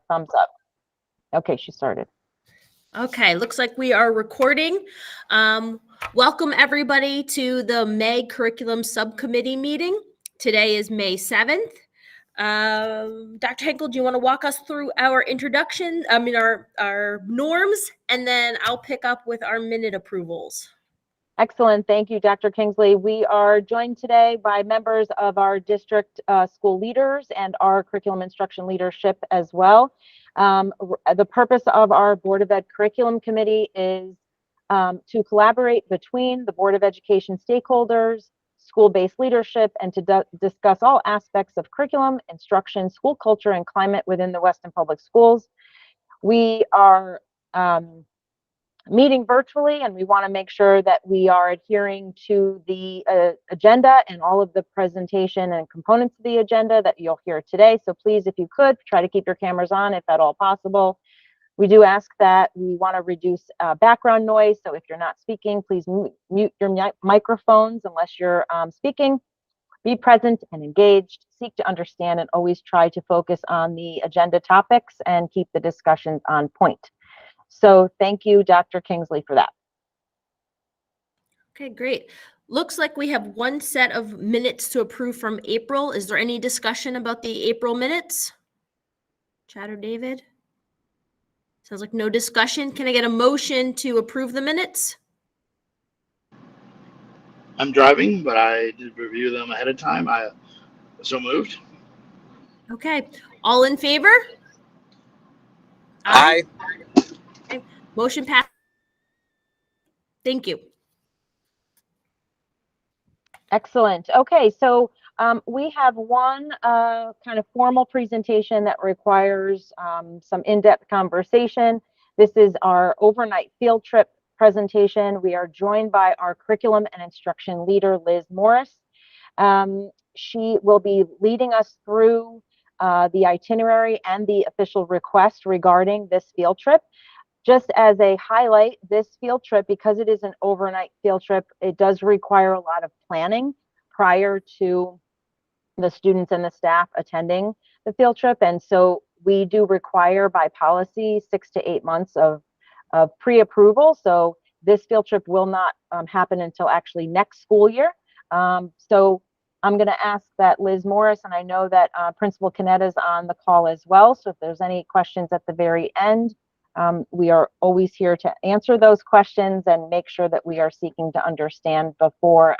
thumbs up. Okay, she started. Okay, looks like we are recording. Welcome everybody to the May Curriculum Subcommittee meeting. Today is May 7th. Dr. Henkel, do you want to walk us through our introduction, our norms, and then I'll pick up with our minute approvals. Excellent. Thank you, Dr. Kingsley. We are joined today by members of our district school leaders and our curriculum instruction leadership as well. The purpose of our Board of Ed Curriculum Committee is to collaborate between the Board of Education stakeholders, school-based leadership, and to discuss all aspects of curriculum, instruction, school culture, and climate within the Weston Public Schools. We are meeting virtually, and we want to make sure that we are adhering to the agenda and all of the presentation and components of the agenda that you'll hear today. So please, if you could, try to keep your cameras on if at all possible. We do ask that we want to reduce background noise. So if you're not speaking, please mute your microphones unless you're speaking. Be present and engaged, seek to understand, and always try to focus on the agenda topics and keep the discussions on point. So thank you, Dr. Kingsley, for that. Okay, great. Looks like we have one set of minutes to approve from April. Is there any discussion about the April minutes? Chad or David? Sounds like no discussion. Can I get a motion to approve the minutes? I'm driving, but I did review them ahead of time. I so moved. Okay. All in favor? Aye. Okay. Motion passed. Thank you. Excellent. Okay, so we have one kind of formal presentation that requires some in-depth conversation. This is our overnight field trip presentation. We are joined by our curriculum and instruction leader, Liz Morris. She will be leading us through the itinerary and the official request regarding this field trip. Just as a highlight, this field trip, because it is an overnight field trip, it does require a lot of planning prior to the students and the staff attending the field trip. And so we do require by policy 6 to 8 months of pre-approval. So this field trip will not happen until actually next school year. So I'm going to ask that Liz Morris, and I know that Principal Canetta is on the call as well. So if there's any questions at the very end, we are always here to answer those questions and make sure that we are seeking to understand before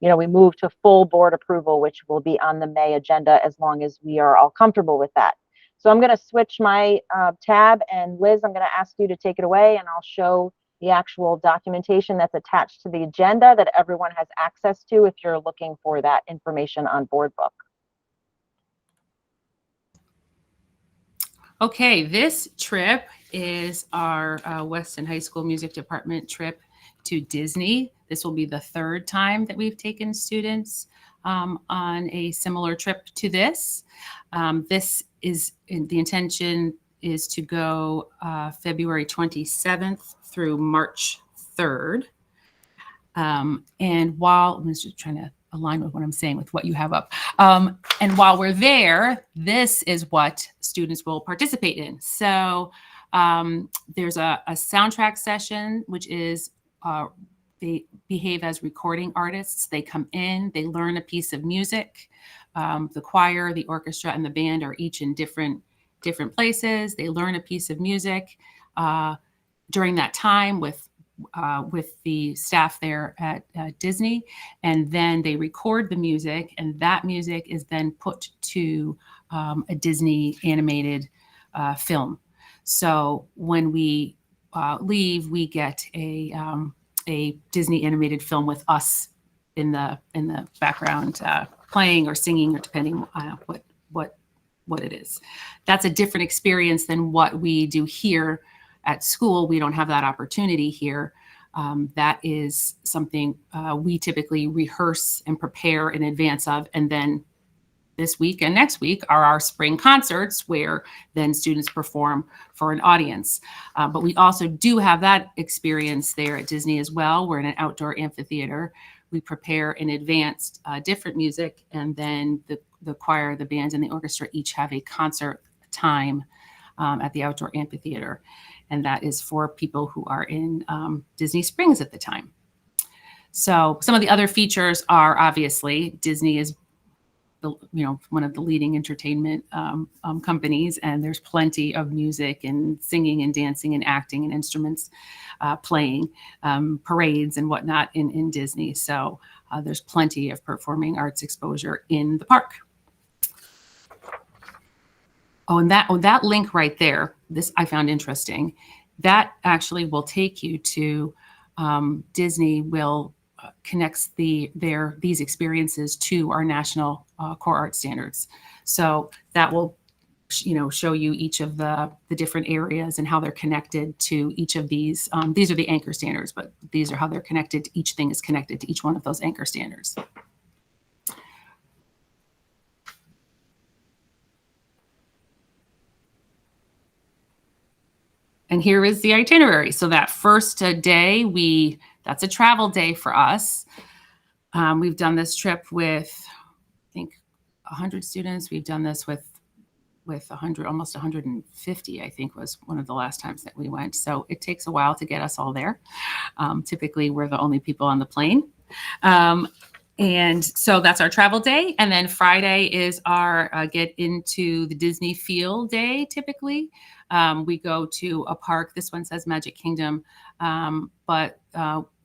we move to full board approval, which will be on the May agenda as long as we are all comfortable with that. So I'm going to switch my tab, and Liz, I'm going to ask you to take it away, and I'll show the actual documentation that's attached to the agenda that everyone has access to if you're looking for that information on Board Book. Okay, this trip is our Weston High School Music Department trip to Disney. This will be the third time that we've taken students on a similar trip to this. The intention is to go February 27th through March 3rd. And while I'm just trying to align with what I'm saying with what you have up. And while we're there, this is what students will participate in. So there's a soundtrack session, which is they behave as recording artists. They come in, they learn a piece of music. The choir, the orchestra, and the band are each in different places. They learn a piece of music during that time with the staff there at Disney, and then they record the music, and that music is then put to a Disney animated film. So when we leave, we get a Disney animated film with us in the background playing or singing, or depending on what it is. That's a different experience than what we do here at school. We don't have that opportunity here. That is something we typically rehearse and prepare in advance of. And then this week and next week are our spring concerts, where then students perform for an audience. But we also do have that experience there at Disney as well. We're in an outdoor amphitheater. We prepare in advance different music, and then the choir, the band, and the orchestra each have a concert time at the outdoor amphitheater. And that is for people who are in Disney Springs at the time. So some of the other features are obviously Disney is one of the leading entertainment companies, and there's plenty of music and singing and dancing and acting and instruments playing, parades and whatnot in Disney. So there's plenty of performing arts exposure in the park. Oh, and that link right there, this I found interesting. That actually will take you to Disney will connects these experiences to our national core art standards. So that will, show you each of the different areas and how they're connected to each of these. These are the anchor standards, but these are how they're connected. Each thing is connected to each one of those anchor standards. And here is the itinerary. So that first day, that's a travel day for us. We've done this trip with, I think, 100 students. We've done this with 100, almost 150, I think was one of the last times that we went. So it takes a while to get us all there. Typically, we're the only people on the plane. And so that's our travel day. And then Friday is our get into the Disney feel day, typically. We go to a park. This one says Magic Kingdom. But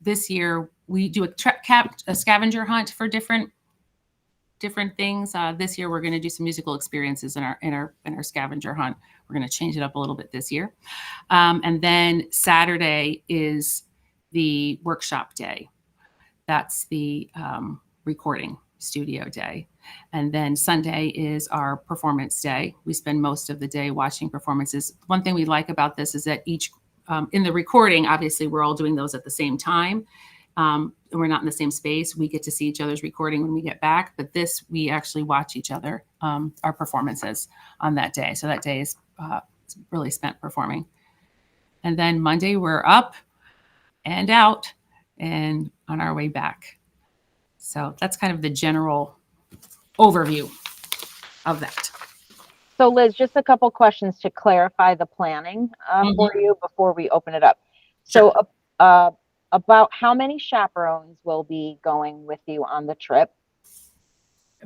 this year we do a scavenger hunt for different things. This year we're going to do some musical experiences in our scavenger hunt. We're going to change it up a little bit this year. And then Saturday is the workshop day. That's the recording studio day. And then Sunday is our performance day. We spend most of the day watching performances. One thing we like about this is that each, in the recording, obviously we're all doing those at the same time. And we're not in the same space. We get to see each other's recording when we get back, but this, we actually watch each other, our performances on that day. So that day is really spent performing. And then Monday we're up and out and on our way back. So that's kind of the general overview of that. So Liz, just a couple questions to clarify the planning for you before we open it up. Sure. So about how many chaperones will be going with you on the trip?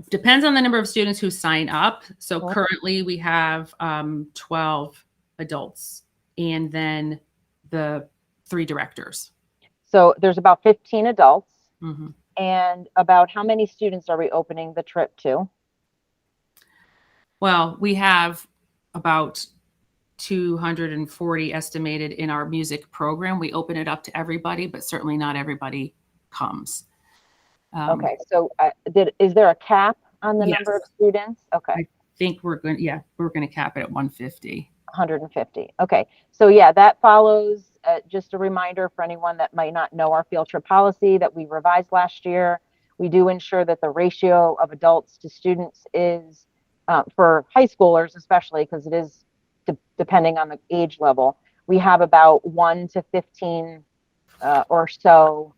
Depends on the number of students who sign up. So Okay. currently we have 12 adults and then the 3 directors. So there's about 15 adults. Mm-hmm. And about how many students are we opening the trip to? Well, we have about 240 estimated in our music program. We open it up to everybody, but certainly not everybody comes. Okay, so is there a cap on the Yes. number of students? Okay. I think we're going to cap it at 150. 150. Okay. So yeah, that follows just a reminder for anyone that might not know our field trip policy that we revised last year. We do ensure that the ratio of adults to students is for high schoolers, especially because it is depending on the age level. We have about 1 to 15 or so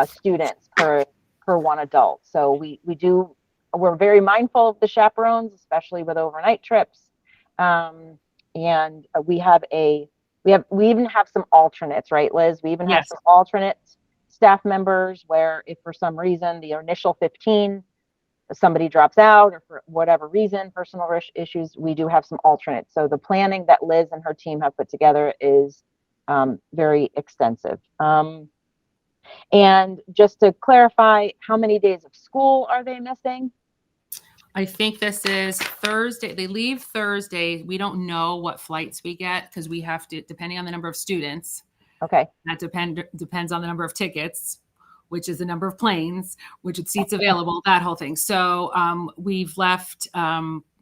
students per one adult. So we're very mindful of the chaperones, especially with overnight trips. And we even have some alternates, right, Liz? We even have Yes. some alternate staff members where if for some reason the initial 15, somebody drops out or for whatever reason, personal issues, we do have some alternates. So the planning that Liz and her team have put together is very extensive. And just to clarify, how many days of school are they missing? I think this is Thursday. They leave Thursday. We don't know what flights we get because we have to, depending on the number of students, Okay. that depends on the number of tickets, which is the number of planes, which is seats available, that whole thing. So we've left,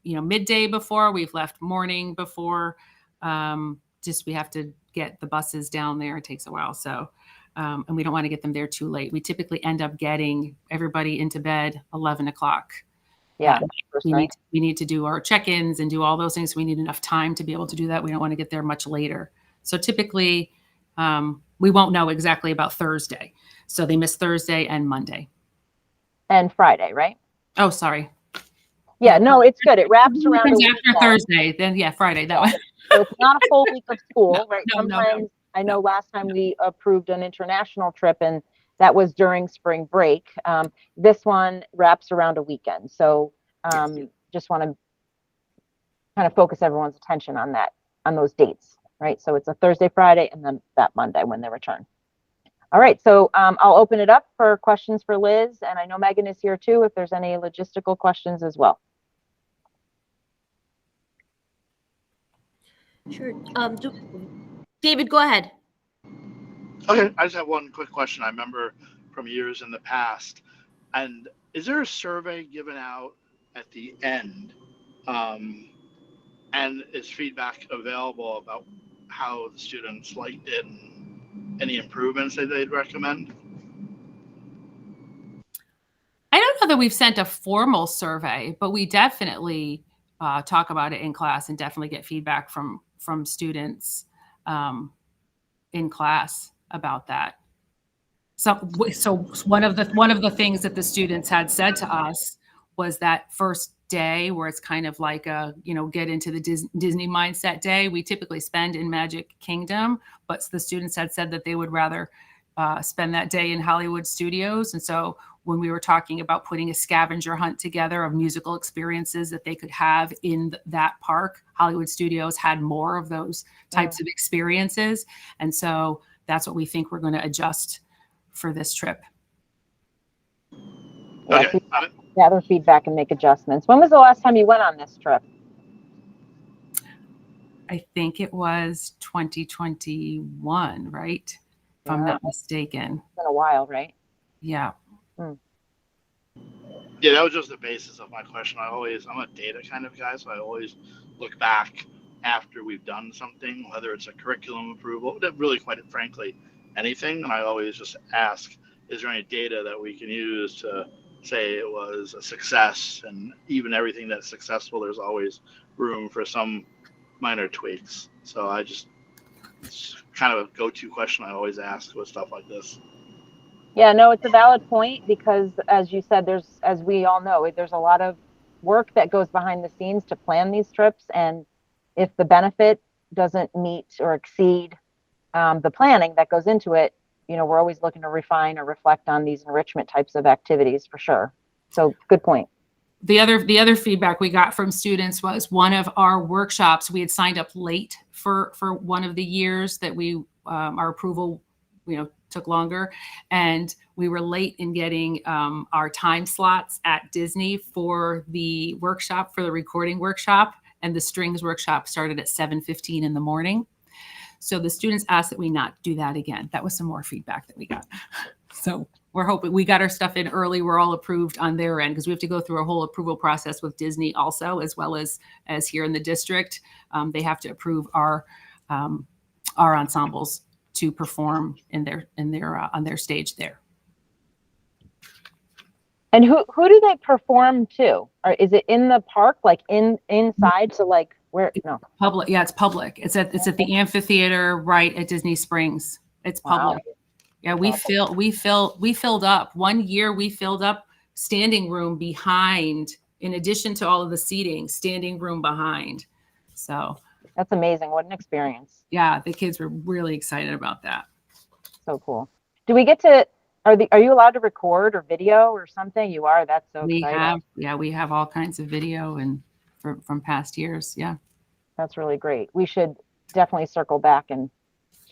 midday before, we've left morning before. Just we have to get the buses down there. It takes a while. So, and we don't want to get them there too late. We typically end up getting everybody into bed 11 o'clock. Yeah. We need to do our check-ins and do all those things. We need enough time to be able to do that. We don't want to get there much later. So typically, we won't know exactly about Thursday. So they miss Thursday and Monday. And Friday, right? Oh, sorry. Yeah, no, it's good. It wraps around. Comes a after weekend. Thursday, then yeah, Friday. That one. So it's not a full week of school, right? no, no, no. Sometimes, I know last time we approved an international trip and that was during spring break. This one wraps around a weekend. So just want to kind of focus everyone's attention on that, on those dates, right? So it's a Thursday, Friday, and then that Monday when they return. All right, so I'll open it up for questions for Liz, and I know Megan is here too, if there's any logistical questions as well. Sure. David, go ahead. Okay, I just have one quick question. I remember from years in the past, and is there a survey given out at the end, and is feedback available about how the students liked it and any improvements that they'd recommend? I don't know that we've sent a formal survey, but we definitely talk about it in class and definitely get feedback from students in class about that. So one of the things that the students had said to us was that first day where it's kind of like a, get into the Disney mindset day. We typically spend in Magic Kingdom, but the students had said that they would rather spend that day in Hollywood Studios. And so when we were talking about putting a scavenger hunt together of musical experiences that they could have in that park, Hollywood Studios had more of those types of experiences. And so that's what we think we're going to adjust for this trip. Okay. Gather feedback and make adjustments. When was the last time you went on this trip? I think it was 2021, right? If I'm not mistaken. It's been a while, right? Yeah. Yeah, that was just the basis of my question. I'm a data kind of guy, so I always look back after we've done something, whether it's a curriculum approval, really quite frankly, anything. And I always just ask, is there any data that we can use to say it was a success? And even everything that's successful, there's always room for some minor tweaks. So it's kind of a go-to question I always ask with stuff like this. Yeah, no, it's a valid point because as you said, as we all know, there's a lot of work that goes behind the scenes to plan these trips. And if the benefit doesn't meet or exceed the planning that goes into it, we're always looking to refine or reflect on these enrichment types of activities for sure. So good point. The other feedback we got from students was one of our workshops, we had signed up late for one of the years that our approval, took longer, and we were late in getting our time slots at Disney for the workshop, for the recording workshop, and the strings workshop started at 7:15 in the morning. So the students asked that we not do that again. That was some more feedback that we got. So we're hoping we got our stuff in early. We're all approved on their end because we have to go through a whole approval process with Disney also, as well as here in the district. They have to approve our ensembles to perform in their on their stage there. And who do they perform to? Or is it in the park, like inside? So like where? No. Public. Yeah, it's public. It's at the amphitheater right at Disney Springs. It's public. Wow. Yeah, we filled up. One year we filled up standing room behind, in addition to all of the seating, standing room behind. So that's amazing. What an experience. Yeah, the kids were really excited about that. So cool. Do we get to, are you allowed to record or video or something? You are. That's so exciting. We have all kinds of video and from past years. Yeah. That's really great. We should definitely circle back and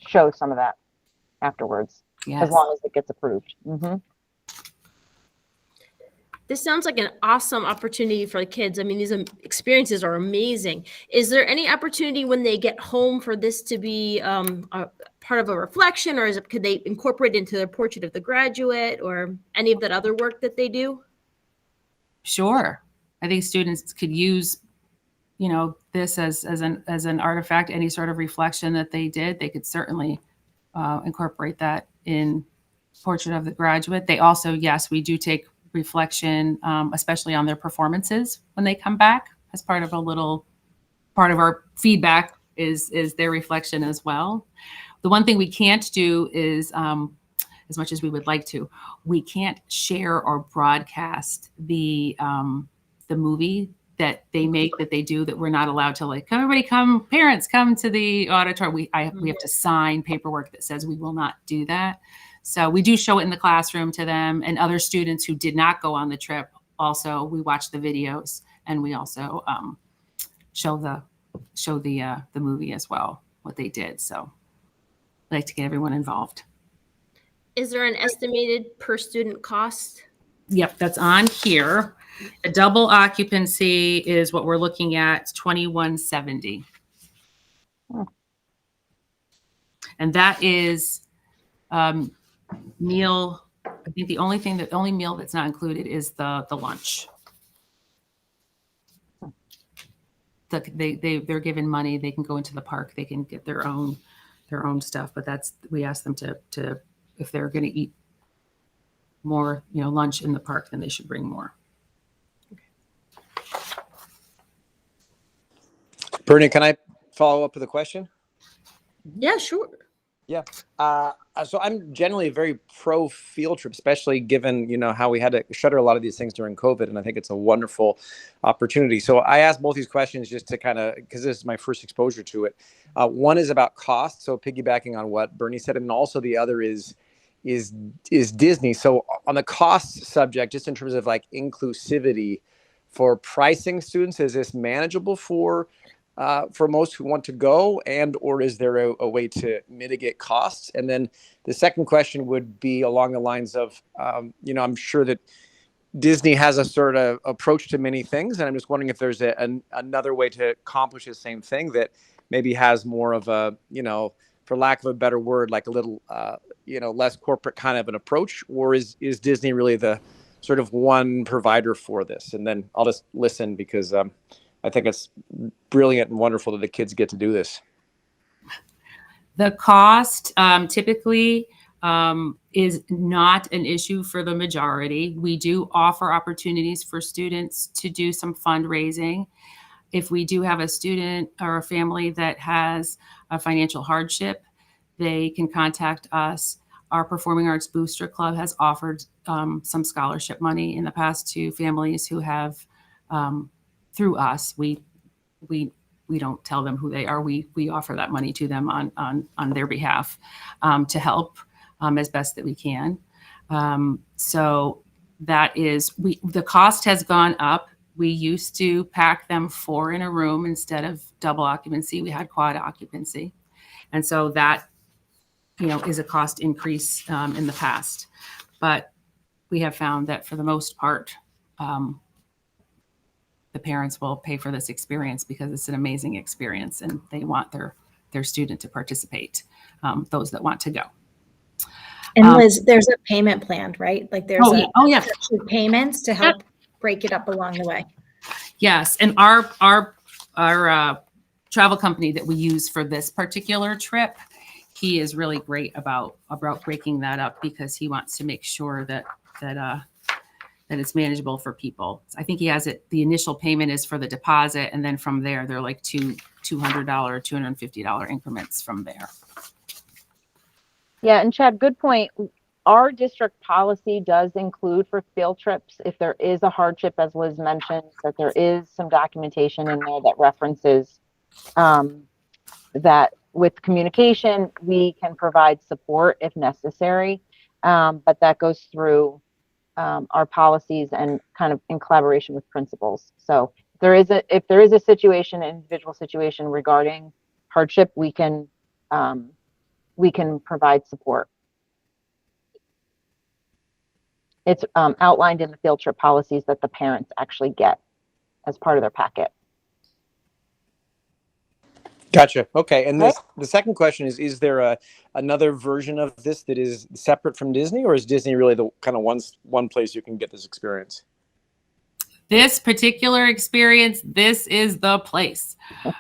show some of that afterwards. Yes. As long as it gets approved. Mm-hmm. This sounds like an awesome opportunity for the kids. I mean, these experiences are amazing. Is there any opportunity when they get home for this to be a part of a reflection, or could they incorporate it into their portrait of the graduate or any of that other work that they do? Sure. I think students could use, this as an artifact, any sort of reflection that they did. They could certainly incorporate that in portrait of the graduate. They also, yes, we do take reflection, especially on their performances when they come back, as part of our feedback is their reflection as well. The one thing we can't do is, as much as we would like to, we can't share or broadcast the movie that they make, that they do, that we're not allowed to, like, everybody come, parents come to the auditorium. We have to sign paperwork that says we will not do that. So we do show it in the classroom to them, and other students who did not go on the trip. Also, we watch the videos, and we also show the movie as well, what they did. So I like to get everyone involved. Is there an estimated per student cost? Yep, that's on here. A double occupancy is what we're looking at, $21.70. Hmm. And that is meal. I think the only meal that's not included is the lunch. They're given money. They can go into the park. They can get their own stuff. But we ask them to if they're going to eat more, lunch in the park, then they should bring more. Bernie, can I follow up with a question? Yeah, sure. Yeah. So I'm generally very pro field trip, especially given, how we had to shutter a lot of these things during COVID. And I think it's a wonderful opportunity. So I asked both these questions just to because this is my first exposure to it. One is about cost. So piggybacking on what Bernie said, and also the other is Disney. So on the cost subject, just in terms of like inclusivity for pricing students, is this manageable for most who want to go, or is there a way to mitigate costs? And then the second question would be along the lines of, I'm sure that Disney has a sort of approach to many things, and I'm just wondering if there's another way to accomplish the same thing that maybe has more of a, for lack of a better word, like a little, less corporate kind of an approach, or is Disney really the sort of one provider for this? And then I'll just listen because I think it's brilliant and wonderful that the kids get to do this. The cost typically is not an issue for the majority. We do offer opportunities for students to do some fundraising. If we do have a student or a family that has a financial hardship, they can contact us. Our Performing Arts Booster Club has offered some scholarship money in the past to families who have, through us. We don't tell them who they are. We offer that money to them on their behalf to help as best that we can. So that is, the cost has gone up. We used to pack them 4 in a room instead of double occupancy. We had quad occupancy. And so that, is a cost increase in the past. But we have found that for the most part, the parents will pay for this experience because it's an amazing experience and they want their student to participate, those that want to go. And Liz, there's a payment plan, right? Like there's yeah. payments to help break it up along the way. Yes, and our travel company that we use for this particular trip, he is really great about breaking that up because he wants to make sure that it's manageable for people. I think he has it. The initial payment is for the deposit, and then from there, they're like $200, $250 increments from there. Yeah, and Chad, good point. Our district policy does include for field trips, if there is a hardship, as Liz mentioned, that there is some documentation in there that references that with communication, we can provide support if necessary. But that goes through our policies and kind of in collaboration with principals. So if there is a situation, an individual situation regarding hardship, we can provide support. It's outlined in the field trip policies that the parents actually get as part of their packet. Gotcha. Okay. And the second question is there another version of this that is separate from Disney, or is Disney really the kind of one place you can get this experience? This particular experience, this is the place.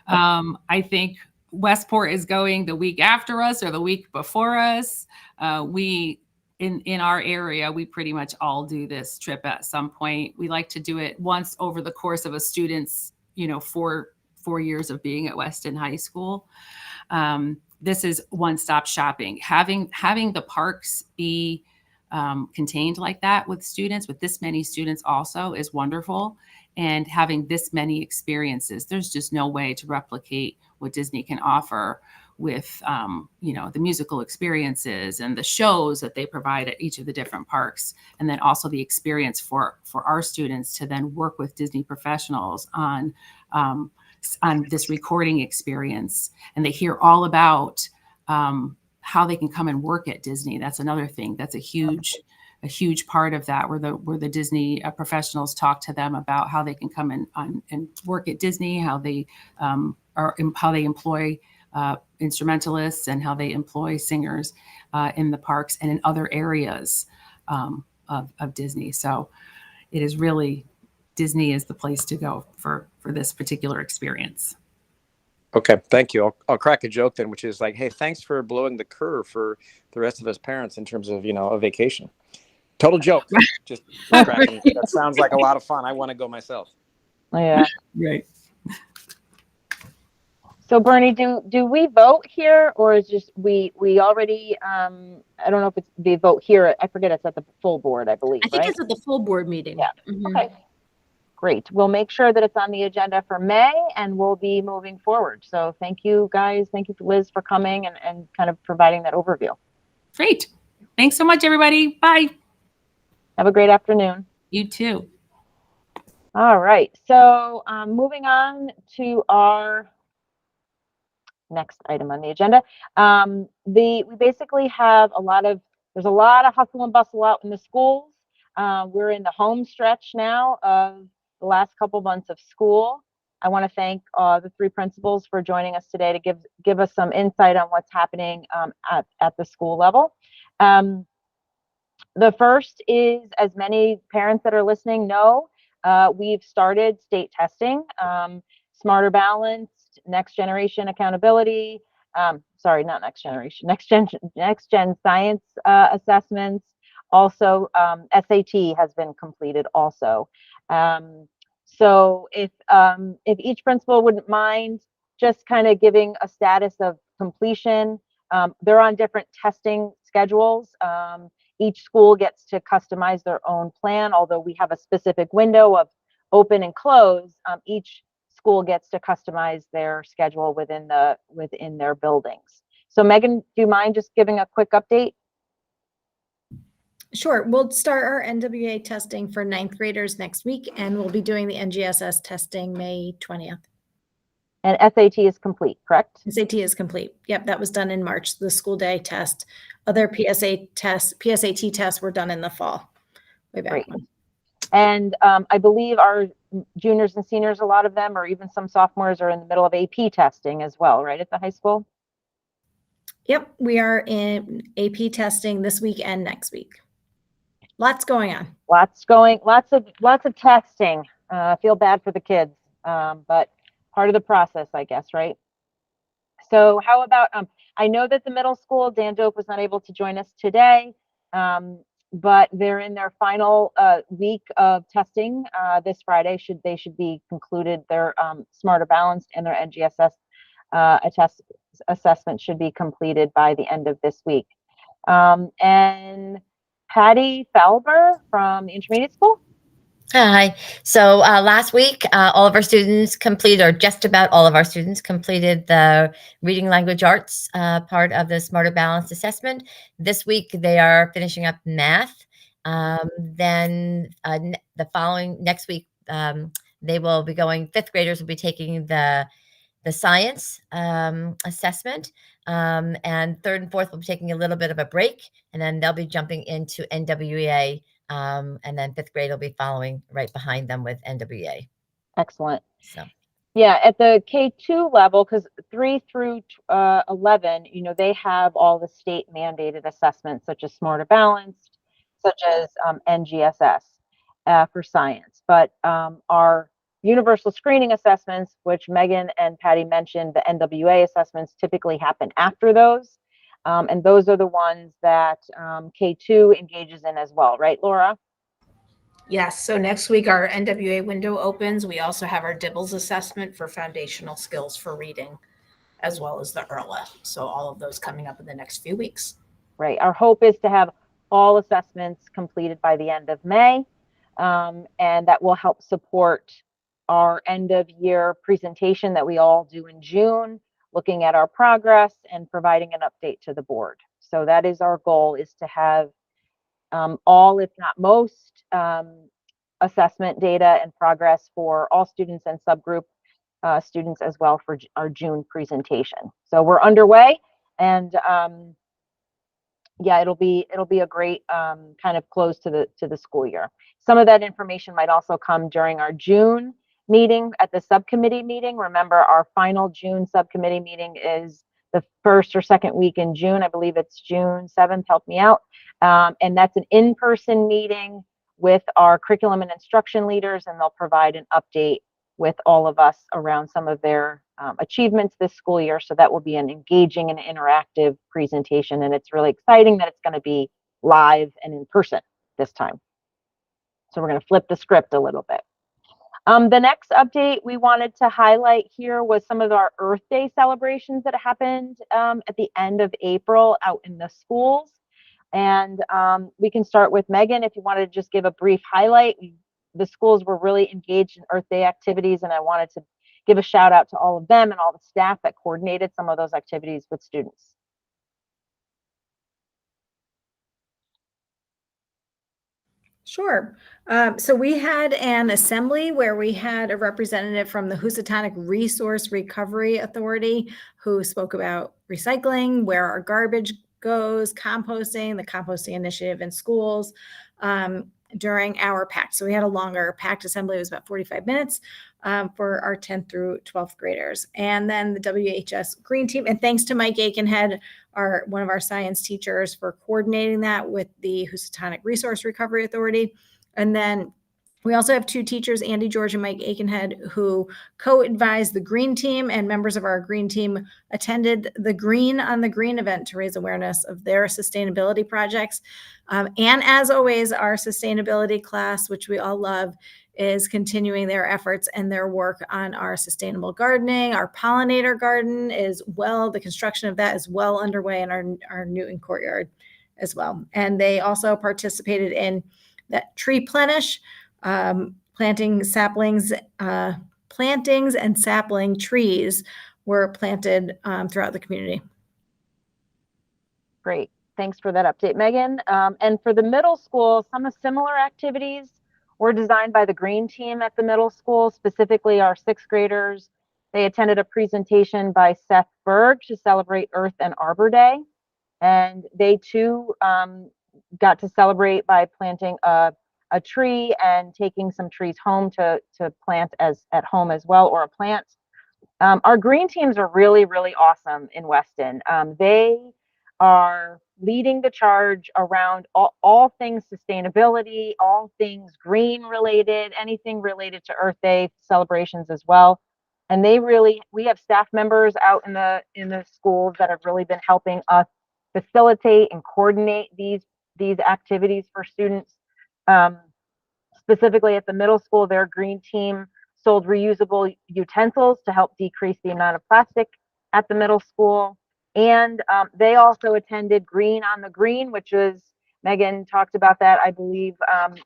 I think Westport is going the week after us or the week before us. In our area, we pretty much all do this trip at some point. We like to do it once over the course of a student's, 4 years of being at Weston High School. This is one-stop shopping. Having the parks be contained like that with this many students also is wonderful. and having this many experiences, there's just no way to replicate what Disney can offer with, the musical experiences and the shows that they provide at each of the different parks. And then also the experience for our students to then work with Disney professionals on this recording experience. And they hear all about how they can come and work at Disney. That's another thing. That's a huge part of that, where the Disney professionals talk to them about how they can come and work at Disney, how they employ instrumentalists, and how they employ singers in the parks and in other areas of Disney. So it is really, Disney is the place to go for this particular experience. Okay, thank you. I'll crack a joke then, which is like, hey, thanks for blowing the curve for the rest of us parents in terms of, a vacation. Total joke. Just cracking. That sounds like a lot of fun. I want to go myself. Yeah. Right. So Bernie, do we vote here, or is just we already I don't know if it's the vote here. I forget, it's at the full board, I believe. I think right? it's at the full board meeting. Yeah. Mhm. Okay. Great. We'll make sure that it's on the agenda for May, and we'll be moving forward. So thank you guys. Thank you, Liz, for coming and kind of providing that overview. Great. Thanks so much, everybody. Bye. Have a great afternoon. You too. All right. So moving on to our next item on the agenda. We basically have there's a lot of hustle and bustle out in the schools. We're in the home stretch now of the last couple months of school. I want to thank the three principals for joining us today to give us some insight on what's happening at the school level. The first is, as many parents that are listening know, we've started state testing, Smarter Balanced, Next Generation Accountability, sorry, not Next Generation, Next Gen Science assessments. Also, SAT has been completed also. So if each principal wouldn't mind just kind of giving a status of completion, they're on different testing schedules. Each school gets to customize their own plan, although we have a specific window of open and close. Each school gets to customize their schedule within their buildings. So Megan, do you mind just giving a quick update? Sure. We'll start our NWA testing for 9th graders next week, and we'll be doing the NGSS testing May 20th. And SAT is complete, correct? SAT is complete. Yep, that was done in March, the school day test. Other PSAT tests were done in the fall. Way back Great. when. And I believe our juniors and seniors, a lot of them, or even some sophomores, are in the middle of AP testing as well, right, at the high school? Yep, we are in AP testing this week and next week. Lots going on. Lots of testing. I feel bad for the kids, but part of the process, I guess, right? So how about, I know that the middle school, Dan Dope was not able to join us today, but they're in their final week of testing this Friday. They should be concluded. Their Smarter Balanced and their NGSS assessment should be completed by the end of this week. And Patty Falber from the intermediate school. Hi. So last week, all of our students completed, or just about all of our students completed, the reading language arts part of the Smarter Balanced assessment. This week, they are finishing up math. Then next week, they will be going, 5th graders will be taking the science assessment. And 3rd and 4th will be taking a little bit of a break, and then they'll be jumping into NWEA. And then 5th grade will be following right behind them with NWA. Excellent. So, yeah, at the K2 level, because 3 through 11, they have all the state mandated assessments, such as Smarter Balanced, such as NGSS for science. But our universal screening assessments, which Megan and Patty mentioned, the NWA assessments typically happen after those. And those are the ones that K2 engages in as well, right, Laura? Yes. So next week, our NWA window opens. We also have our DIBELS assessment for foundational skills for reading, as well as the ERLA. So all of those coming up in the next few weeks. Right. Our hope is to have all assessments completed by the end of May. and that will help support our end of year presentation that we all do in June, looking at our progress and providing an update to the board. So that is our goal, is to have all, if not most, assessment data and progress for all students and subgroup students as well for our June presentation. So we're underway, and yeah, it'll be a great kind of close to the school year. Some of that information might also come during our June meeting at the subcommittee meeting. Remember, our final June subcommittee meeting is the first or second week in June. I believe it's June 7th. Help me out. And that's an in-person meeting with our curriculum and instruction leaders, and they'll provide an update with all of us around some of their achievements this school year. So that will be an engaging and interactive presentation. And it's really exciting that it's going to be live and in person this time. So we're going to flip the script a little bit. The next update we wanted to highlight here was some of our Earth Day celebrations that happened at the end of April out in the schools. And we can start with Megan if you wanted to just give a brief highlight. The schools were really engaged in Earth Day activities, and I wanted to give a shout out to all of them and all the staff that coordinated some of those activities with students. Sure. So we had an assembly where we had a representative from the Housatonic Resource Recovery Authority who spoke about recycling, where our garbage goes, composting, the composting initiative in schools during our PACT. So we had a longer PACT assembly. It was about 45 minutes for our 10th through 12th graders. And then the WHS Green Team. And thanks to Mike Aikenhead, one of our science teachers, for coordinating that with the Housatonic Resource Recovery Authority. And then we also have two teachers, Andy George and Mike Aikenhead, who co-advised the Green Team, and members of our Green Team attended the Green on the Green event to raise awareness of their sustainability projects. And as always, our sustainability class, which we all love, is continuing their efforts and their work on our sustainable gardening. Our pollinator garden the construction of that is well underway in our Newton courtyard as well. And they also participated in that tree plenish, plantings and sapling trees were planted throughout the community. Great. Thanks for that update, Megan. And for the middle school, some of similar activities were designed by the Green Team at the middle school, specifically our 6th graders. They attended a presentation by Seth Berg to celebrate Earth and Arbor Day. And they too got to celebrate by planting a tree and taking some trees home to plant at home as well, or a plant. Our Green Teams are really, really awesome in Weston. They are leading the charge around all things sustainability, all things green related, anything related to Earth Day celebrations as well. And we have staff members out in the schools that have really been helping us facilitate and coordinate these activities for students. Specifically at the middle school, their Green Team sold reusable utensils to help decrease the amount of plastic at the middle school. And they also attended Green on the Green, which was, Megan talked about that, I believe,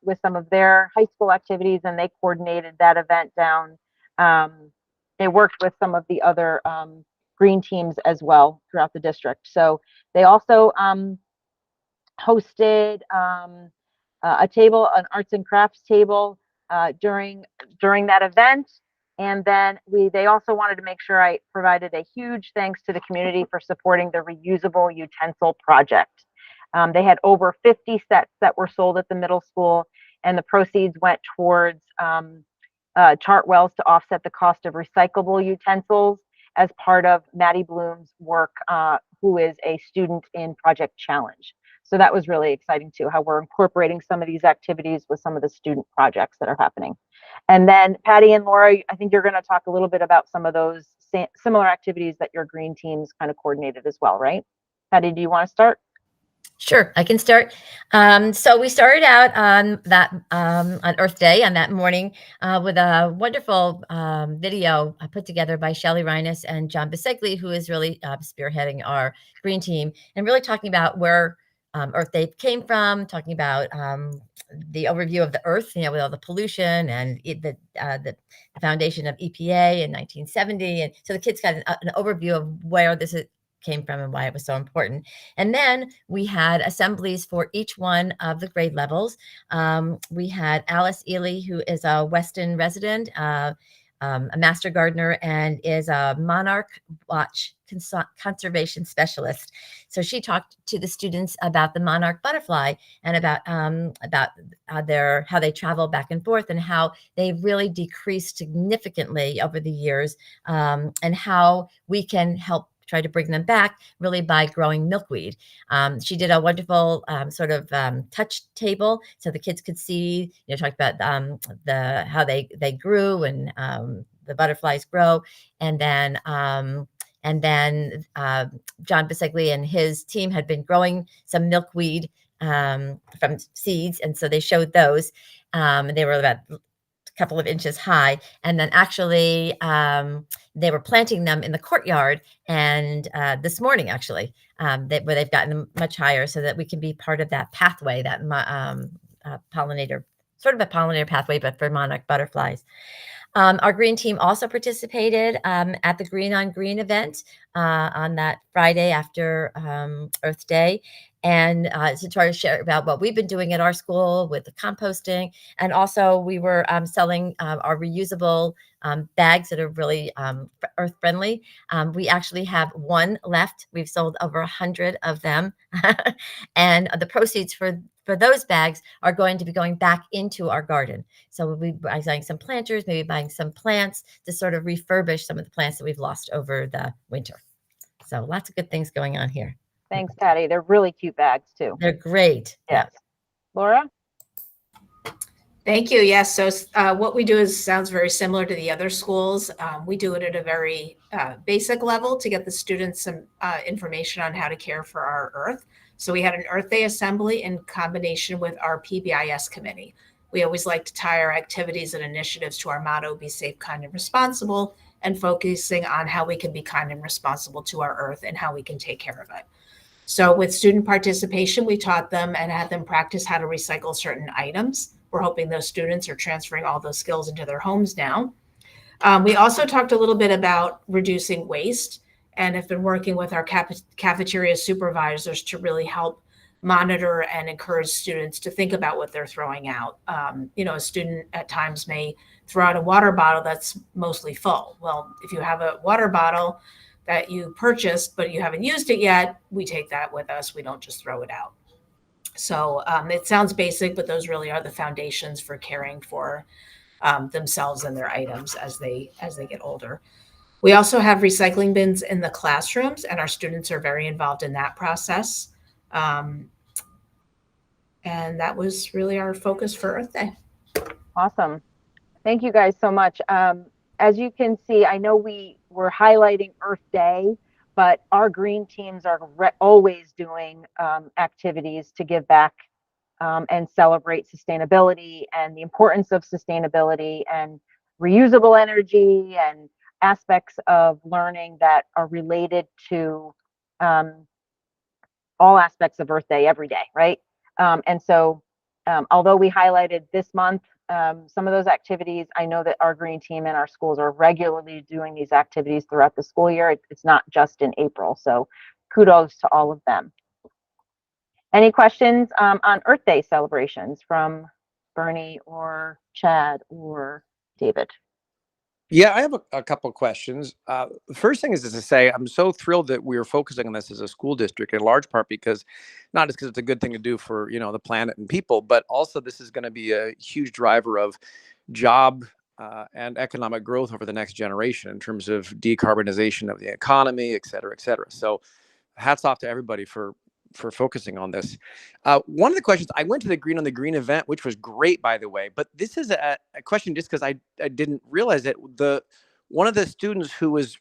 with some of their high school activities, and they coordinated that event down. They worked with some of the other Green Teams as well throughout the district. So they also hosted a table, an arts and crafts table during that event. And then they also wanted to make sure I provided a huge thanks to the community for supporting the reusable utensil project. They had over 50 sets that were sold at the middle school, and the proceeds went towards Chartwells to offset the cost of recyclable utensils as part of Maddie Bloom's work, who is a student in Project Challenge. So that was really exciting too, how we're incorporating some of these activities with some of the student projects that are happening. And then Patty and Laura, I think you're going to talk a little bit about some of those similar activities that your Green Teams kind of coordinated as well, right? Patty, do you want to start? Sure, I can start. So we started out on Earth Day on that morning with a wonderful video put together by Shelly Reines and John Bisegli, who is really spearheading our Green Team, and really talking about where Earth Day came from, talking about the overview of the Earth, with all the pollution and the foundation of EPA in 1970. And so the kids got an overview of where this came from and why it was so important. And then we had assemblies for each one of the grade levels. We had Alice Ely, who is a Weston resident, a master gardener, and is a Monarch Watch conservation specialist. So she talked to the students about the monarch butterfly and about how they travel back and forth and how they really decreased significantly over the years, and how we can help try to bring them back really by growing milkweed. She did a wonderful touch table so the kids could see, talked about how they grew and the butterflies grow. And then John Bisegli and his team had been growing some milkweed from seeds. And so they showed those. They were about couple of inches high, and then actually they were planting them in the courtyard, and this morning actually where they've gotten much higher so that we can be part of that pathway, that pollinator, sort of a pollinator pathway, but for monarch butterflies. Our green team also participated at the Green on Green event on that Friday after Earth Day, and to try to share about what we've been doing at our school with the composting. And also we were selling our reusable bags that are really earth friendly. We actually have one left. We've sold over 100 of them. And the proceeds for those bags are going to be going back into our garden. So we'll be buying some planters, maybe buying some plants to sort of refurbish some of the plants that we've lost over the winter. So lots of good things going on here. Thanks, Patty. They're really cute bags too. They're great. Yes. Laura? Thank you. Yes. So what we do sounds very similar to the other schools. We do it at a very basic level to get the students some information on how to care for our Earth. So we had an Earth Day assembly in combination with our PBIS committee. We always like to tie our activities and initiatives to our motto, be safe, kind, and responsible, and focusing on how we can be kind and responsible to our Earth and how we can take care of it. So with student participation, we taught them and had them practice how to recycle certain items. We're hoping those students are transferring all those skills into their homes now. We also talked a little bit about reducing waste and have been working with our cafeteria supervisors to really help monitor and encourage students to think about what they're throwing out. A student at times may throw out a water bottle that's mostly full. Well, if you have a water bottle that you purchased, but you haven't used it yet, we take that with us. We don't just throw it out. So it sounds basic, but those really are the foundations for caring for themselves and their items as they get older. We also have recycling bins in the classrooms, and our students are very involved in that process. And that was really our focus for Earth Day. Awesome. Thank you guys so much. As you can see, I know we were highlighting Earth Day, but our green teams are always doing activities to give back and celebrate sustainability and the importance of sustainability and reusable energy and aspects of learning that are related to all aspects of Earth Day every day, right? And so although we highlighted this month some of those activities, I know that our green team and our schools are regularly doing these activities throughout the school year. It's not just in April. So kudos to all of them. Any questions on Earth Day celebrations from Bernie or Chad or David? Yeah, I have a couple of questions. The first thing is to say I'm so thrilled that we are focusing on this as a school district, in large part because not just because it's a good thing to do for the planet and people, but also this is going to be a huge driver of job and economic growth over the next generation in terms of decarbonization of the economy, et cetera, et cetera. So hats off to everybody for focusing on this. One of the questions, I went to the Green on the Green event, which was great, by the way, but this is a question just because I didn't realize it. One of the students who was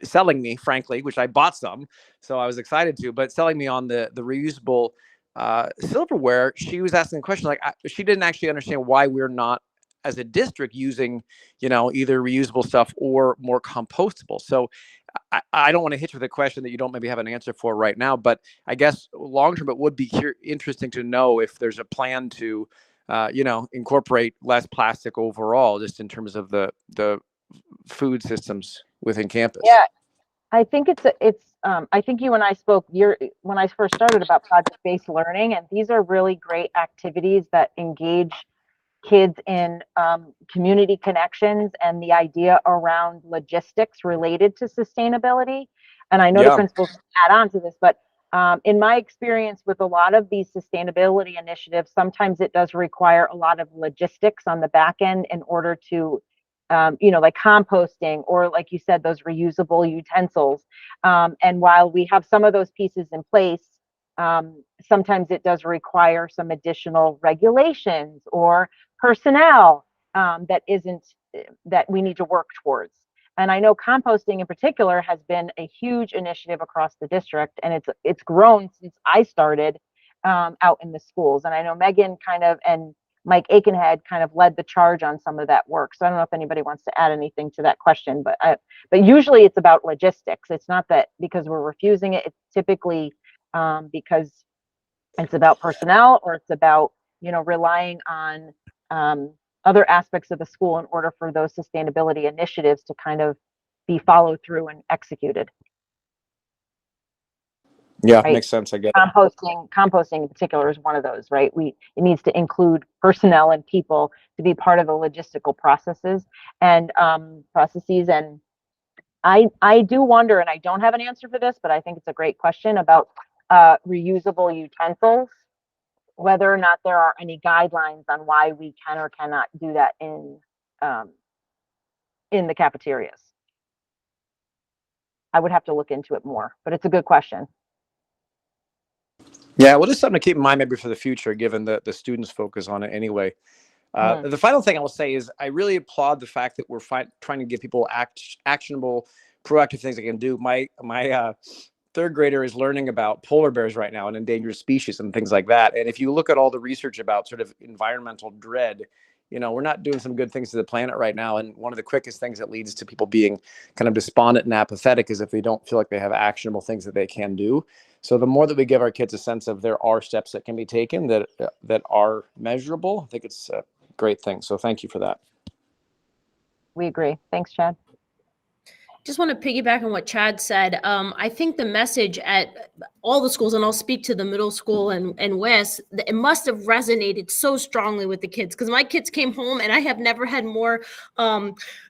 selling me, frankly, which I bought some, so I was excited to, but selling me on the reusable silverware, she was asking a question like she didn't actually understand why we're not as a district using either reusable stuff or more compostable. So I don't want to hit you with a question that you don't maybe have an answer for right now, but I guess long term, it would be interesting to know if there's a plan to, incorporate less plastic overall, just in terms of the food systems within campus. Yeah, I think I think you and I spoke when I first started about project-based learning, and these are really great activities that engage kids in community connections and the idea around logistics related to sustainability. And I know the Yeah. principals add on to this, but in my experience with a lot of these sustainability initiatives, sometimes it does require a lot of logistics on the back end in order to, like composting, or like you said, those reusable utensils. And while we have some of those pieces in place, sometimes it does require some additional regulations or personnel that we need to work towards. And I know composting in particular has been a huge initiative across the district, and it's grown since I started out in the schools. And I know Megan and Mike Aikenhead kind of led the charge on some of that work. So I don't know if anybody wants to add anything to that question, but usually it's about logistics. It's not that because we're refusing it. It's typically because it's about personnel, or it's about, relying on other aspects of the school in order for those sustainability initiatives to kind of be followed through and executed. Yeah, Right. makes sense. I get it. Composting in particular is one of those, right? It needs to include personnel and people to be part of the logistical processes. And I do wonder, and I don't have an answer for this, but I think it's a great question about reusable utensils, whether or not there are any guidelines on why we can or cannot do that in the cafeterias. I would have to look into it more, but it's a good question. Yeah, well, just something to keep in mind maybe for the future, given the students' focus on it anyway. The final thing I will say is I really applaud the fact that we're trying to give people actionable, proactive things they can do. My third grader is learning about polar bears right now and endangered species and things like that. And if you look at all the research about sort of environmental dread, we're not doing some good things to the planet right now. And one of the quickest things that leads to people being kind of despondent and apathetic is if they don't feel like they have actionable things that they can do. So the more that we give our kids a sense of there are steps that can be taken that are measurable, I think it's a great thing. So thank you for that. We agree. Thanks, Chad. Just want to piggyback on what Chad said. I think the message at all the schools, and I'll speak to the middle school and West, it must have resonated so strongly with the kids, because my kids came home and I have never had more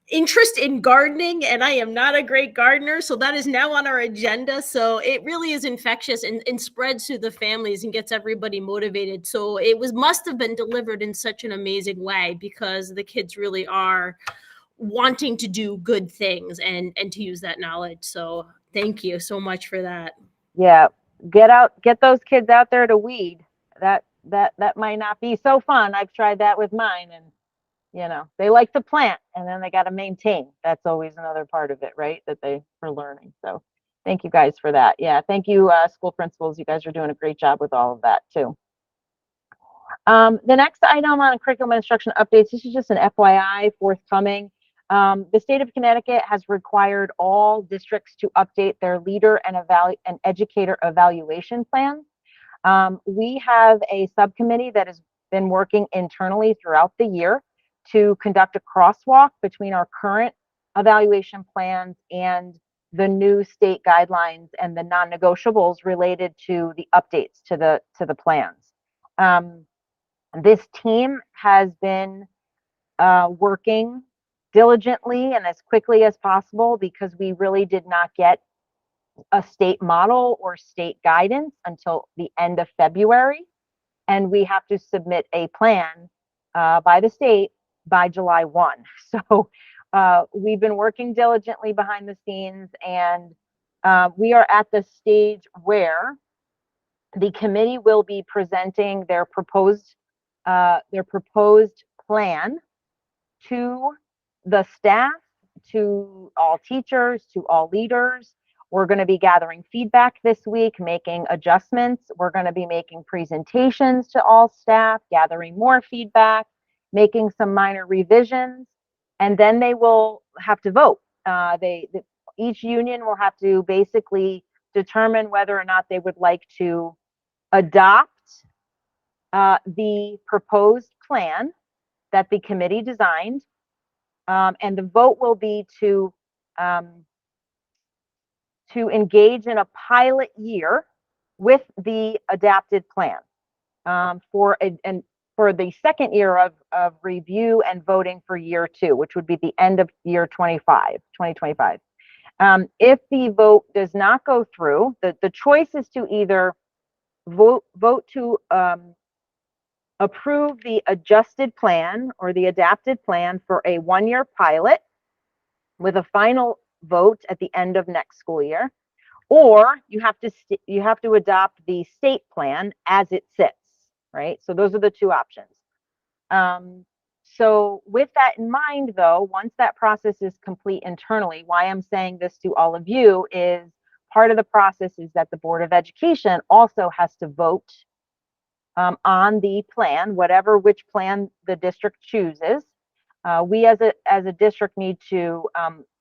interest in gardening, and I am not a great gardener. So that is now on our agenda. So it really is infectious and spreads through the families and gets everybody motivated. So it must have been delivered in such an amazing way, because the kids really are wanting to do good things and to use that knowledge. So thank you so much for that. Yeah, get those kids out there to weed. That might not be so fun. I've tried that with mine, and they like to plant, and then they got to maintain. That's always another part of it, right? That they are learning. So thank you guys for that. Yeah, thank you, school principals. You guys are doing a great job with all of that too. The next item on curriculum instruction updates, this is just an FYI forthcoming. The state of Connecticut has required all districts to update their leader and educator evaluation plans. We have a subcommittee that has been working internally throughout the year to conduct a crosswalk between our current evaluation plans and the new state guidelines and the non-negotiables related to the updates to the plans. This team has been working diligently and as quickly as possible, because we really did not get a state model or state guidance until the end of February. And we have to submit a plan by the state by July 1. So we've been working diligently behind the scenes, and we are at the stage where the committee will be presenting their proposed plan to the staff, to all teachers, to all leaders. We're going to be gathering feedback this week, making adjustments. We're going to be making presentations to all staff, gathering more feedback, making some minor revisions, and then they will have to vote. each union will have to basically determine whether or not they would like to adopt the proposed plan that the committee designed. And the vote will be to engage in a pilot year with the adapted plan for the second year of review and voting for year 2, which would be the end of year 2025. If the vote does not go through, the choice is to either vote to approve the adjusted plan or the adapted plan for a 1-year pilot with a final vote at the end of next school year, or you have to adopt the state plan as it sits, right? So those are the two options. So with that in mind, though, once that process is complete internally, why I'm saying this to all of you is part of the process is that the Board of Education also has to vote on the plan, which plan the district chooses. We as a district need to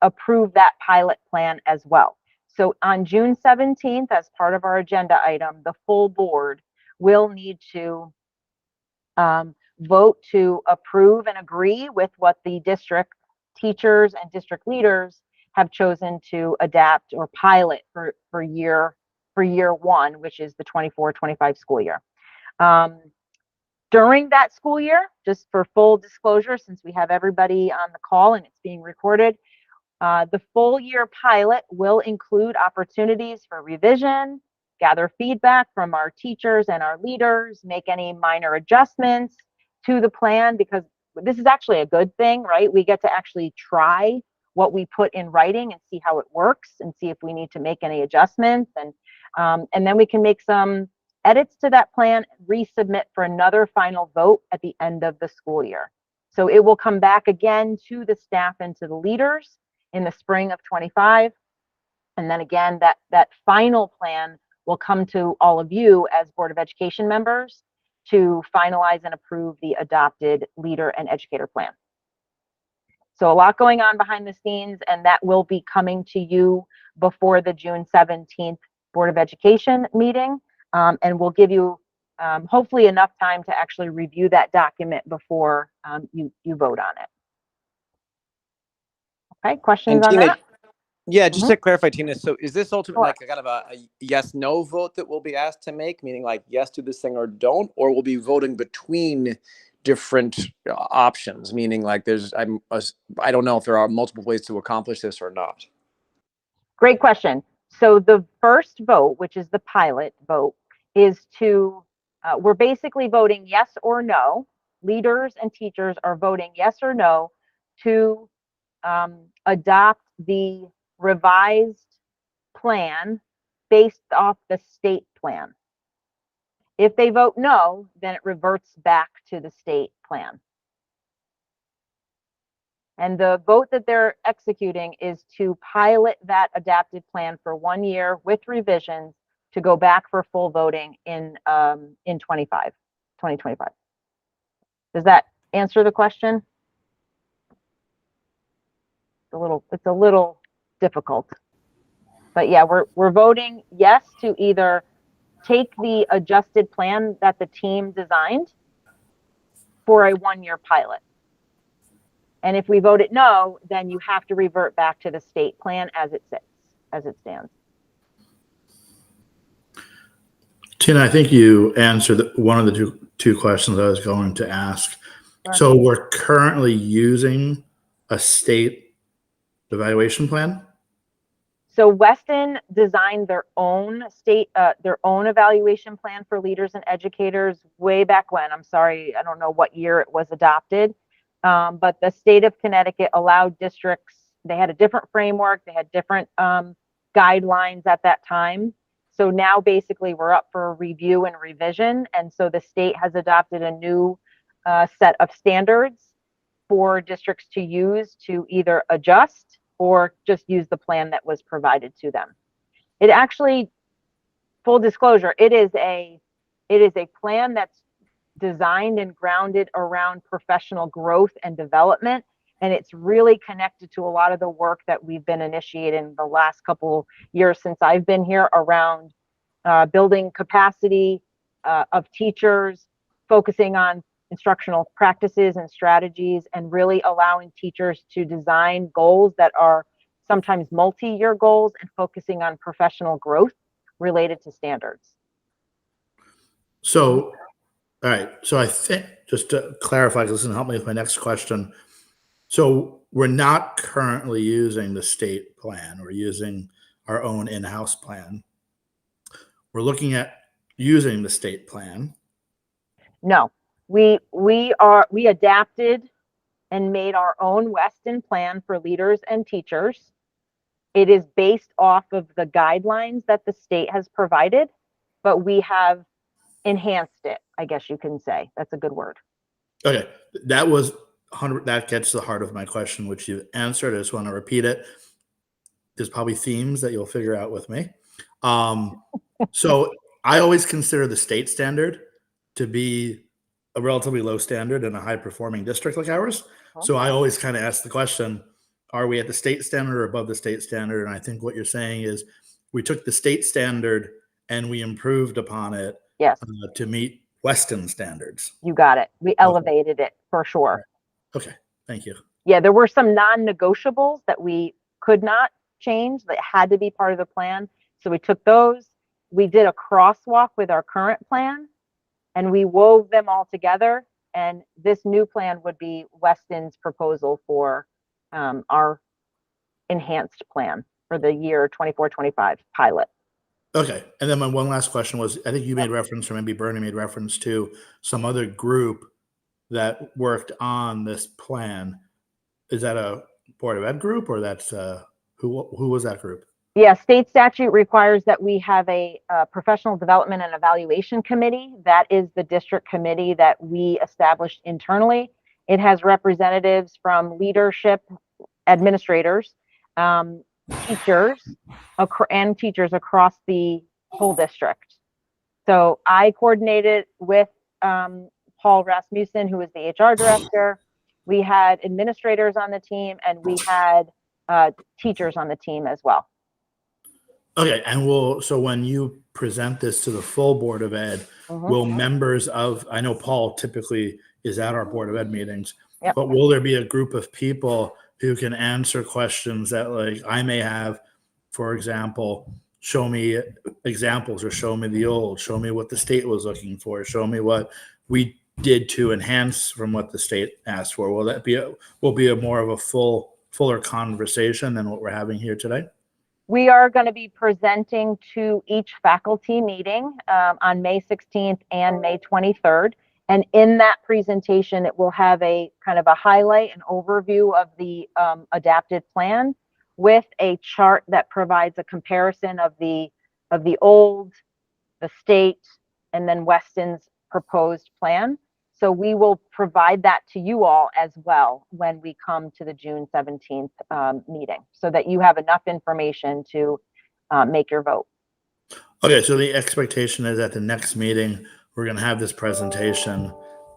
approve that pilot plan as well. So on June 17th, as part of our agenda item, the full board will need to vote to approve and agree with what the district teachers and district leaders have chosen to adapt or pilot for year 1, which is the 24-25 school year. During that school year, just for full disclosure, since we have everybody on the call and it's being recorded, the full year pilot will include opportunities for revision, gather feedback from our teachers and our leaders, make any minor adjustments to the plan, because this is actually a good thing, right? We get to actually try what we put in writing and see how it works and see if we need to make any adjustments. And then we can make some edits to that plan, resubmit for another final vote at the end of the school year. So it will come back again to the staff and to the leaders in the spring of 25. And then again, that final plan will come to all of you as Board of Education members to finalize and approve the adopted leader and educator plan. So a lot going on behind the scenes, and that will be coming to you before the June 17th Board of Education meeting. And we'll give you hopefully enough time to actually review that document before you vote on it. Okay, questions on Tina, that? Yeah, just to clarify, Tina, so is this ultimately Sure. like a kind of a yes/no vote that we'll be asked to make, meaning like yes, do this thing or don't, or we'll be voting between different options, meaning like I don't know if there are multiple ways to accomplish this or not. Great question. So the first vote, which is the pilot vote, is to, we're basically voting yes or no. Leaders and teachers are voting yes or no to adopt the revised plan based off the state plan. If they vote no, then it reverts back to the state plan. And the vote that they're executing is to pilot that adapted plan for 1 year with revisions to go back for full voting in 2025. Does that answer the question? It's a little difficult. But yeah, we're voting yes to either take the adjusted plan that the team designed for a 1-year pilot. And if we vote it no, then you have to revert back to the state plan as it sits, as it stands. Tina, I think you answered one of the two questions I was going to ask. Sure. So we're currently using a state evaluation plan? So Weston designed their own evaluation plan for leaders and educators way back when. I'm sorry, I don't know what year it was adopted. But the state of Connecticut allowed districts, they had a different framework, they had different guidelines at that time. So now basically we're up for a review and revision. And so the state has adopted a new set of standards for districts to use to either adjust or just use the plan that was provided to them. It actually, full disclosure, it is a plan that's designed and grounded around professional growth and development And it's really connected to a lot of the work that we've been initiating the last couple years since I've been here around building capacity of teachers, focusing on instructional practices and strategies, and really allowing teachers to design goals that are sometimes multi-year goals and focusing on professional growth related to standards. So, all right. So I think, just to clarify, because this will help me with my next question. So we're not currently using the state plan. We're using our own in-house plan. We're looking at using the state plan. No, we adapted and made our own Weston plan for leaders and teachers. It is based off of the guidelines that the state has provided, but we have enhanced it, I guess you can say. That's a good word. Okay. That was 100. That gets to the heart of my question, which you answered. I just want to repeat it. There's probably themes that you'll figure out with me. So I always consider the state standard to be a relatively low standard in a high performing district like ours. So I always kind of ask the question, are we at the state standard or above the state standard? And I think what you're saying is we took the state standard and we improved upon it. Yes. To meet Weston standards. You got it. We elevated it for sure. Okay. Thank you. Yeah, there were some non-negotiables that we could not change that had to be part of the plan. So we took those, we did a crosswalk with our current plan, and we wove them all together. And this new plan would be Weston's proposal for our enhanced plan for the year 24-25 pilot. Okay. And then my one last question was, I think you made reference, or maybe Bernie made reference to some other group that worked on this plan. Is that a Board of Ed group, or that's who was that group? Yeah, state statute requires that we have a professional development and evaluation committee. That is the district committee that we established internally. It has representatives from leadership, administrators, teachers, and teachers across the whole district. So I coordinated with Paul Rasmussen, who is the HR director. We had administrators on the team, and we had teachers on the team as well. Okay. And so when you present this to the full Board of Ed, will members of, I know Paul typically is at our Board of Ed meetings, but will there be a group of people who can answer questions that, like, I may have, for example, show me examples, or show me the old, show me what the state was looking for, show me what we did to enhance from what the state asked for? Will that be a more of a fuller conversation than what we're having here today? We are going to be presenting to each faculty meeting on May 16th and May 23rd. And in that presentation, it will have a kind of a highlight and overview of the adapted plan with a chart that provides a comparison of the old, the state, and then Weston's proposed plan. So we will provide that to you all as well when we come to the June 17th meeting, so that you have enough information to make your vote. Okay, so the expectation is at the next meeting, we're going to have this presentation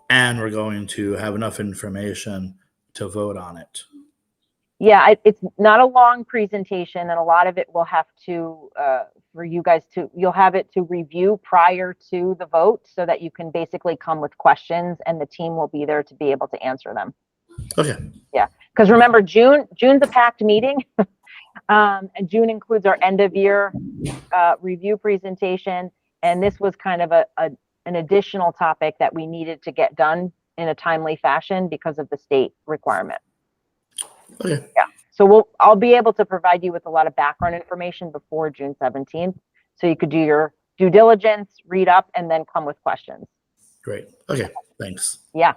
and we're going to have enough information to vote on it. Yeah, it's not a long presentation, and a lot of it will have to, for you guys you'll have it to review prior to the vote, so that you can basically come with questions and the team will be there to be able to answer them. Okay. Yeah, because remember, June's a packed meeting. And June includes our end of year review presentation. And this was kind of an additional topic that we needed to get done in a timely fashion because of the state requirement. Okay. Yeah. So I'll be able to provide you with a lot of background information before June 17th. So you could do your due diligence, read up, and then come with questions. Great. Okay. Thanks. Yeah.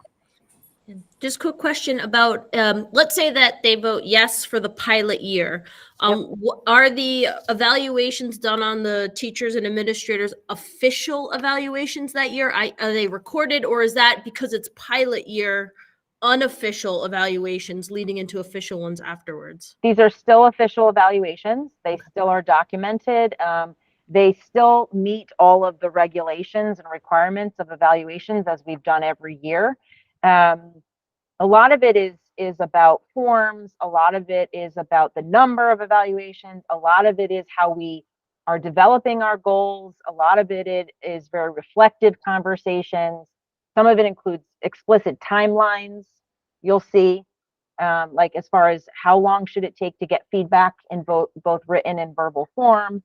Just a quick question about, let's say that they vote yes for the pilot year. Are the evaluations done on the teachers and administrators official evaluations that year? Are they recorded, or is that, because it's pilot year, unofficial evaluations leading into official ones afterwards? These are still official evaluations. They still are documented. They still meet all of the regulations and requirements of evaluations as we've done every year. A lot of it is is about forms. A lot of it is about the number of evaluations. A lot of it is how we are developing our goals. A lot of it is very reflective conversations. Some of it includes explicit timelines. You'll see, like as far as how long should it take to get feedback in both written and verbal form.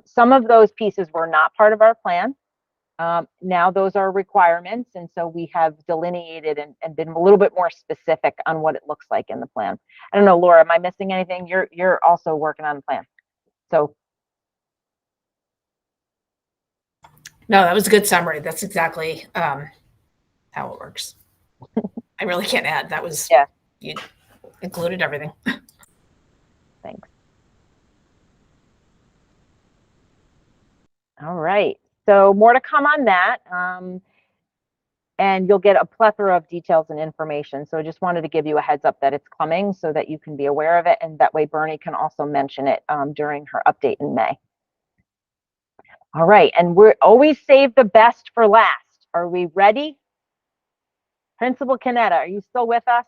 Some of those pieces were not part of our plan. Now those are requirements, and so we have delineated and been a little bit more specific on what it looks like in the plan. I don't know, Laura, am I missing anything? You're also working on the plan. So No, that was a good summary. That's exactly how it works. I really can't add. That was, yeah, you included everything. thanks. All right, so more to come on that. And you'll get a plethora of details and information. So I just wanted to give you a heads up that it's coming so that you can be aware of it. And that way Bernie can also mention it during her update in May. All right, and we're always save the best for last. Are we ready? Principal Canetta, are you still with us?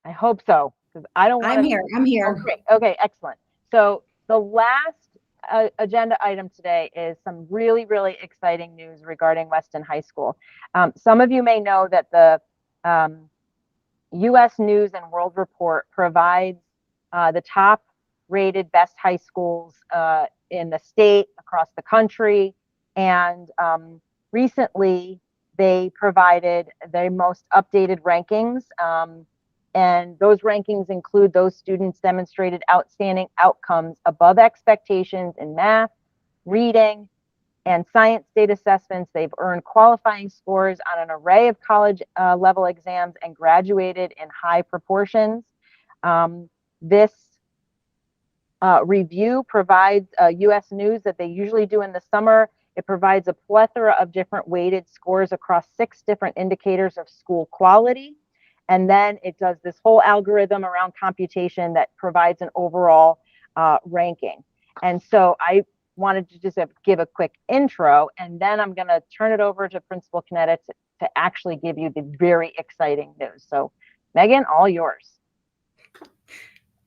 I hope so, because I don't want I'm here. I'm here. Oh, great. Okay, excellent. So the last agenda item today is some really, really exciting news regarding Weston High School. Some of you may know that the U.S. News and World Report provides the top rated best high schools in the state, across the country. And recently they provided their most updated rankings. And those rankings include those students demonstrated outstanding outcomes above expectations in math, reading, and science state assessments. They've earned qualifying scores on an array of college level exams and graduated in high proportions. This review provides U.S. News that they usually do in the summer. It provides a plethora of different weighted scores across 6 different indicators of school quality. And then it does this whole algorithm around computation that provides an overall ranking. And so I wanted to just give a quick intro, and then I'm going to turn it over to Principal Canetta to actually give you the very exciting news. So Megan, all yours.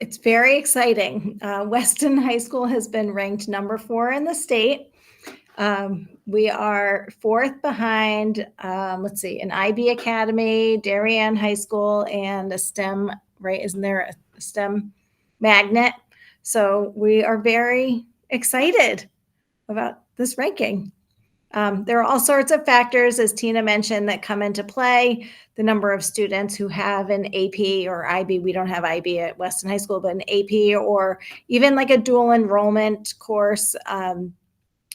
It's very exciting. Weston High School has been ranked number 4 in the state. We are 4th behind, let's see, an IB Academy, Darien High School, and a STEM, right? Isn't there a STEM magnet? So we are very excited about this ranking. There are all sorts of factors, as Tina mentioned, that come into play. The number of students who have an AP or IB, we don't have IB at Weston High School, but an AP or even like a dual enrollment course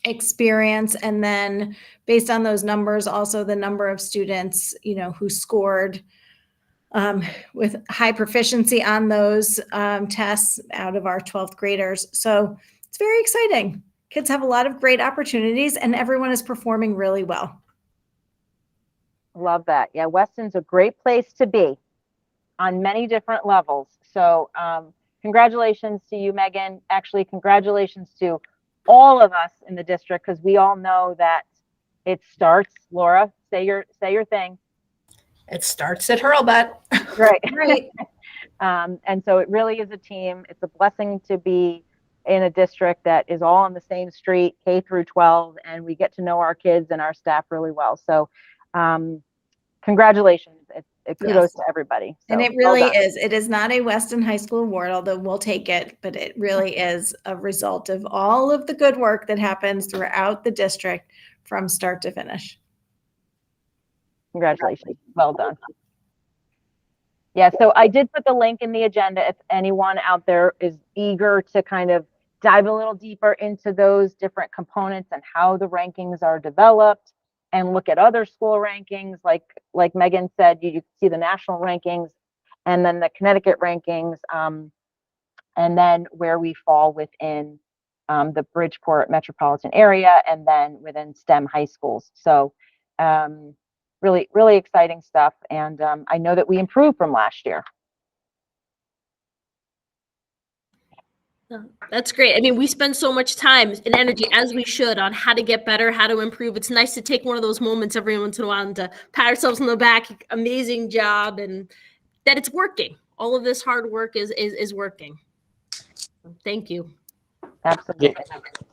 experience. And then based on those numbers, also the number of students, who scored with high proficiency on those tests out of our 12th graders. So it's very exciting. Kids have a lot of great opportunities and everyone is performing really well. Love that. Yeah, Weston's a great place to be on many different levels. So congratulations to you, Megan. Actually, congratulations to all of us in the district, because we all know that it starts, Laura, say your thing. It starts at Hurlbut. Right. Right. And so it really is a team. It's a blessing to be in a district that is all on the same street, K through 12, and we get to know our kids and our staff really well. So congratulations. Kudos to everybody. So, and it really is. It is not a Weston High School award, although we'll take it, but it really is a result of all of the good work that happens throughout the district from start to finish. Congratulations. Well done. Yeah, so I did put the link in the agenda if anyone out there is eager to kind of dive a little deeper into those different components and how the rankings are developed, and look at other school rankings. Like Megan said, you see the national rankings and then the Connecticut rankings, and then where we fall within the Bridgeport metropolitan area and then within STEM high schools. So really, really exciting stuff. And I know that we improved from last year. That's great. I mean, we spend so much time and energy, as we should, on how to get better, how to improve. It's nice to take one of those moments every once in a while and to pat ourselves on the back. Amazing job, and that it's working. All of this hard work is working. Thank you. Absolutely.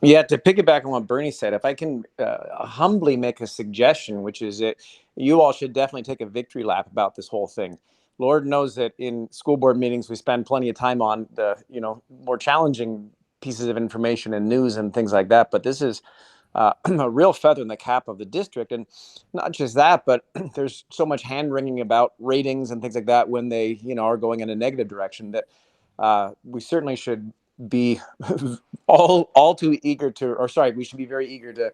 Yeah, to piggyback on what Bernie said, if I can humbly make a suggestion, which is that you all should definitely take a victory lap about this whole thing. Lord knows that in school board meetings, we spend plenty of time on the, more challenging pieces of information and news and things like that. But this is a real feather in the cap of the district. And not just that, but there's so much hand wringing about ratings and things like that when they, are going in a negative direction that we certainly should be all too eager to, or sorry, we should be very eager to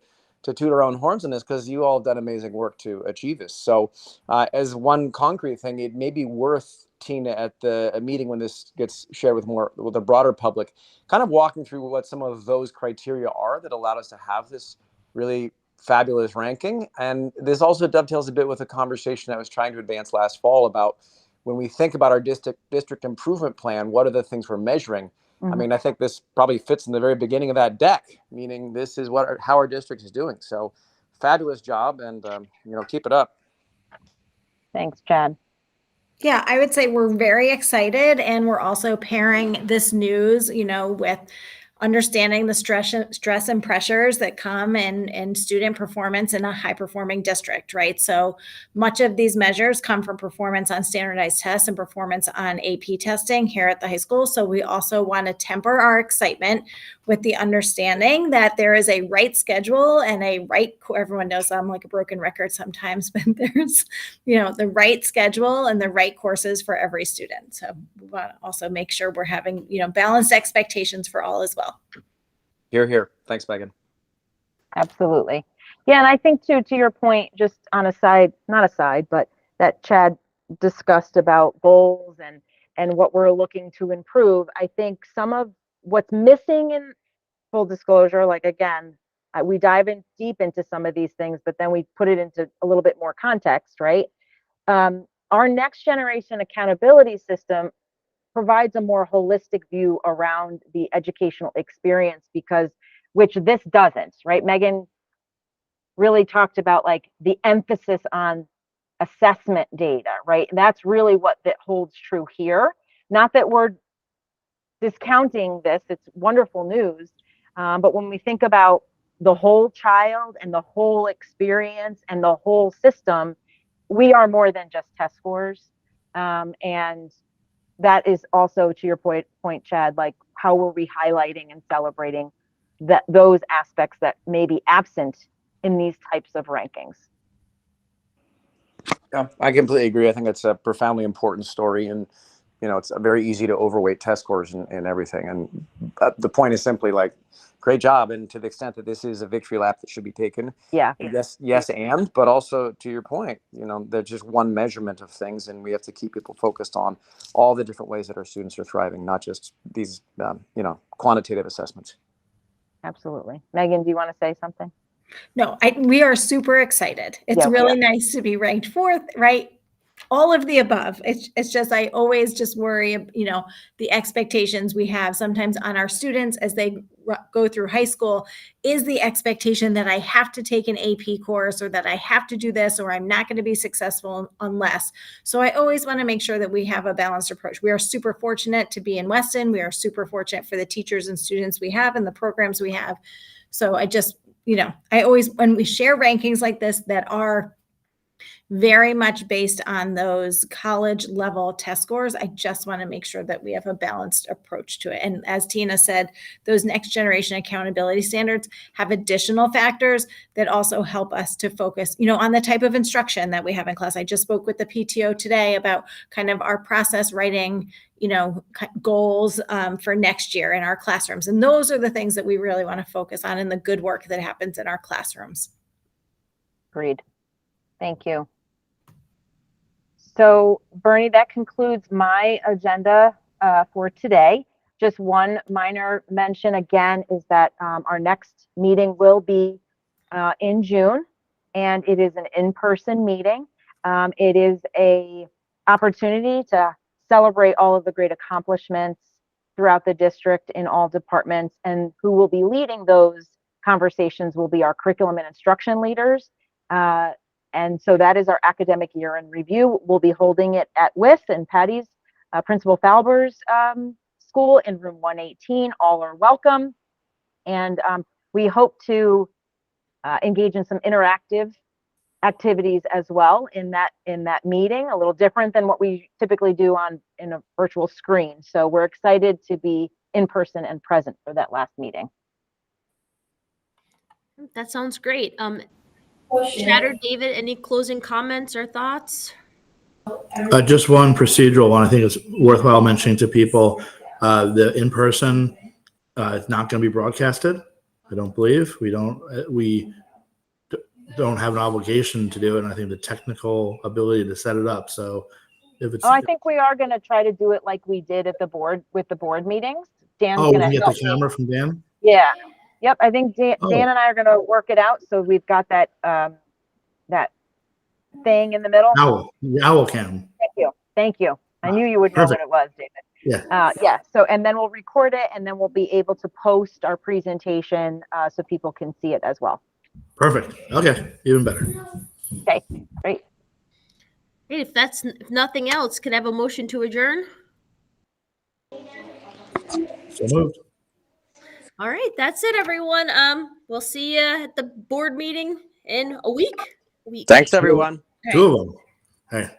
toot our own horns in this, because you all have done amazing work to achieve this. So as one concrete thing, it may be worth, Tina, at a meeting when this gets shared with the broader public, kind of walking through what some of those criteria are that allowed us to have this really fabulous ranking. And this also dovetails a bit with a conversation I was trying to advance last fall about when we think about our district improvement plan, what are the things we're measuring? I mean, I think this probably fits in the very beginning of that deck, meaning this is how our district is doing. So fabulous job, and, keep it up. Thanks, Chad. Yeah, I would say we're very excited, and we're also pairing this news, with understanding the stress and pressures that come in student performance in a high performing district, right? So much of these measures come from performance on standardized tests and performance on AP testing here at the high school. So we also want to temper our excitement with the understanding that there is a right schedule and everyone knows I'm like a broken record sometimes, but there's, the right schedule and the right courses for every student. So we want to also make sure we're having, balanced expectations for all as well. Hear, hear. Thanks, Megan. Absolutely. Yeah, and I think too, to your point, just on not a side, but that Chad discussed about goals and what we're looking to improve. I think some of what's missing in full disclosure, like again, we dive in deep into some of these things, but then we put it into a little bit more context, right? Our next generation accountability system provides a more holistic view around the educational experience, which this doesn't, right? Megan really talked about like the emphasis on assessment data, right? And that's really what that holds true here. Not that we're discounting this, it's wonderful news. But when we think about the whole child and the whole experience and the whole system, we are more than just test scores. And that is also, to your point, Chad, like how were we highlighting and celebrating those aspects that may be absent in these types of rankings? Yeah, I completely agree. I think it's a profoundly important story, and it's very easy to overweight test scores and everything. And the point is simply like, great job. And to the extent that this is a victory lap that should be taken, yeah, yes, but also to your point, there's just one measurement of things, and we have to keep people focused on all the different ways that our students are thriving, not just these, quantitative assessments. Absolutely. Megan, do you want to say something? No, we are super excited. It's really nice to be ranked fourth, right? All of the above. It's just, I always just worry, the expectations we have sometimes on our students as they go through high school is the expectation that I have to take an AP course, or that I have to do this, or I'm not going to be successful unless. So I always want to make sure that we have a balanced approach. We are super fortunate to be in Weston. We are super fortunate for the teachers and students we have and the programs we have. So I just, I always, when we share rankings like this that are very much based on those college level test scores, I just want to make sure that we have a balanced approach to it. And as Tina said, those next generation accountability standards have additional factors that also help us to focus, on the type of instruction that we have in class. I just spoke with the PTO today about kind of our process writing, goals for next year in our classrooms. And those are the things that we really want to focus on in the good work that happens in our classrooms. Agreed. Thank you. So, Bernie, that concludes my agenda for today. Just one minor mention again is that our next meeting will be in June, and it is an in-person meeting. It is an opportunity to celebrate all of the great accomplishments throughout the district in all departments, and who will be leading those conversations will be our curriculum and instruction leaders. And so that is our academic year in review. We'll be holding it at WIS and Patty's, Principal Falber's school in room 118. All are welcome. And we hope to engage in some interactive activities as well in that meeting, a little different than what we typically do in a virtual screen. So we're excited to be in person and present for that last meeting. That sounds great. Chatter, David, any closing comments or thoughts? Just one procedural one. I think it's worthwhile mentioning to people. The in-person is not going to be broadcasted. I don't believe we don't have an obligation to do it. And I think the technical ability to set it up. So if it's, I think we are going to try to do it like we did at the board with the board meetings. Dan's we going can to get the camera from Dan. Yeah. Yep. I think Dan Oh. and I are going to work it out. So we've got that that thing in the middle. The owl cam. Thank you. Thank you. I knew you would know Perfect. what it was, David. Yeah. Yeah. So, and then we'll record it, and then we'll be able to post our presentation so people can see it as well. Perfect. Okay. Even better. Okay. Great. Hey, if nothing else, can I have a motion to adjourn? So moved. All right, that's it, everyone. We'll see you at the board meeting in a week. Thanks, everyone. Two of them. Hey.